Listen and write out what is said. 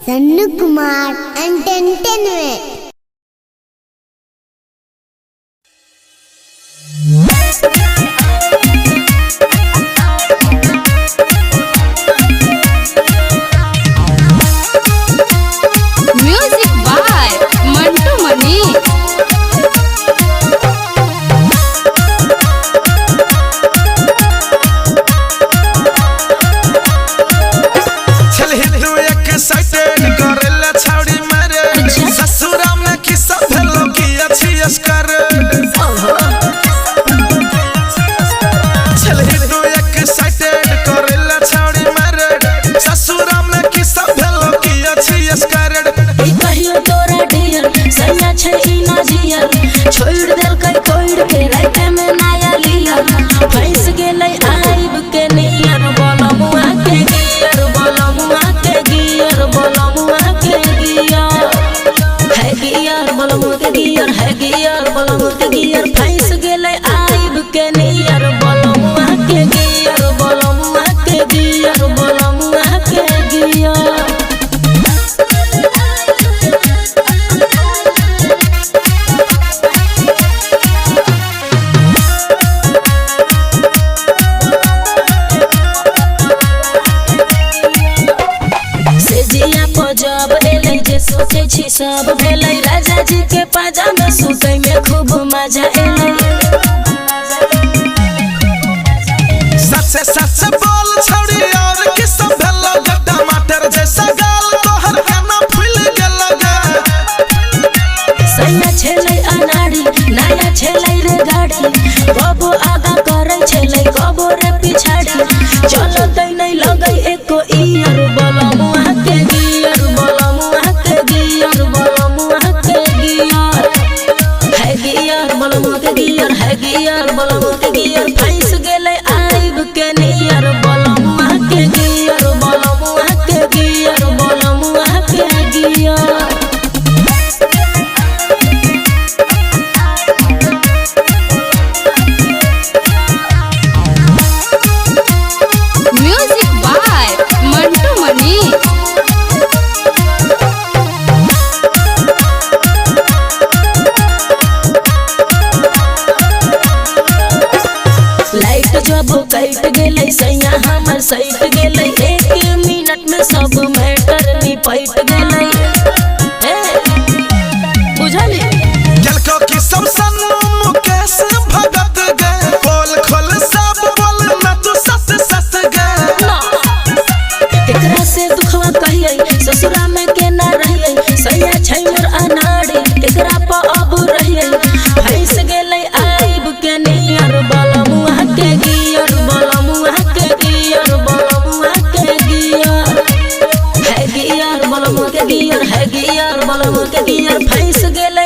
Sannu Kumar entertainment. Music by Mantu Mani. छोड़ देल कई कोइड के राते में नया लिया फंस गेलै आइब के नियर बोलमुआ के गियर बोलमुआ के गियर बोलमुआ के गियर है गियर बोलमुआ के गियर है गियर बोलमुआ के गियर फंस गेलै आइब के नियर बोलमुआ के गियर बोलमुआ के गियर बोलमुआ के गियर। जब एलै जे सोचे छी सब भेलै राजा जी के पाजा में सुतै में खूब मजा एलै। सच सच बोल छौड़ी और कि सब भेलो टमाटर जैसा गाल तोहर केना फूल गेल गे। सैया छेलै अनाड़ी नया छेलै रे गाड़ी कबो आगा करै छेलै कबो रे पिछाड़ी चलो तै नै लगै एको ईयर बोलमुआ के गियर बोलमुआ के गियर बोलमुआ के गियर है गियर बोलमुआ के गियर है गियर बोलमुआ के गियर फंस गेलै आइब के नियर बोलमुआ के गियर बोलमुआ के गियर बोलमुआ के gear. Music by Mantu Mani. Light जब कट गेलै सैया हमर सैट गेलै 1 मिनट में सब मैटर निपट गेलै। बुझली केलको कि सब सन्नू मुकेश भगत गे बोल खोल सब बोल न तू सस सस गे। एकरा से दुखवा कहियै ससुरा में केना रहियै सैया छै मोर अनाड़ी एकरा पर अब रहियै फंस गेलै आइब के नियर बोलमुआ के गियर बोलमुआ के गियर बोलमुआ के गियर है गियर बोलमुआ के गियर है गियर बोलमुआ के गियर फंस गेलै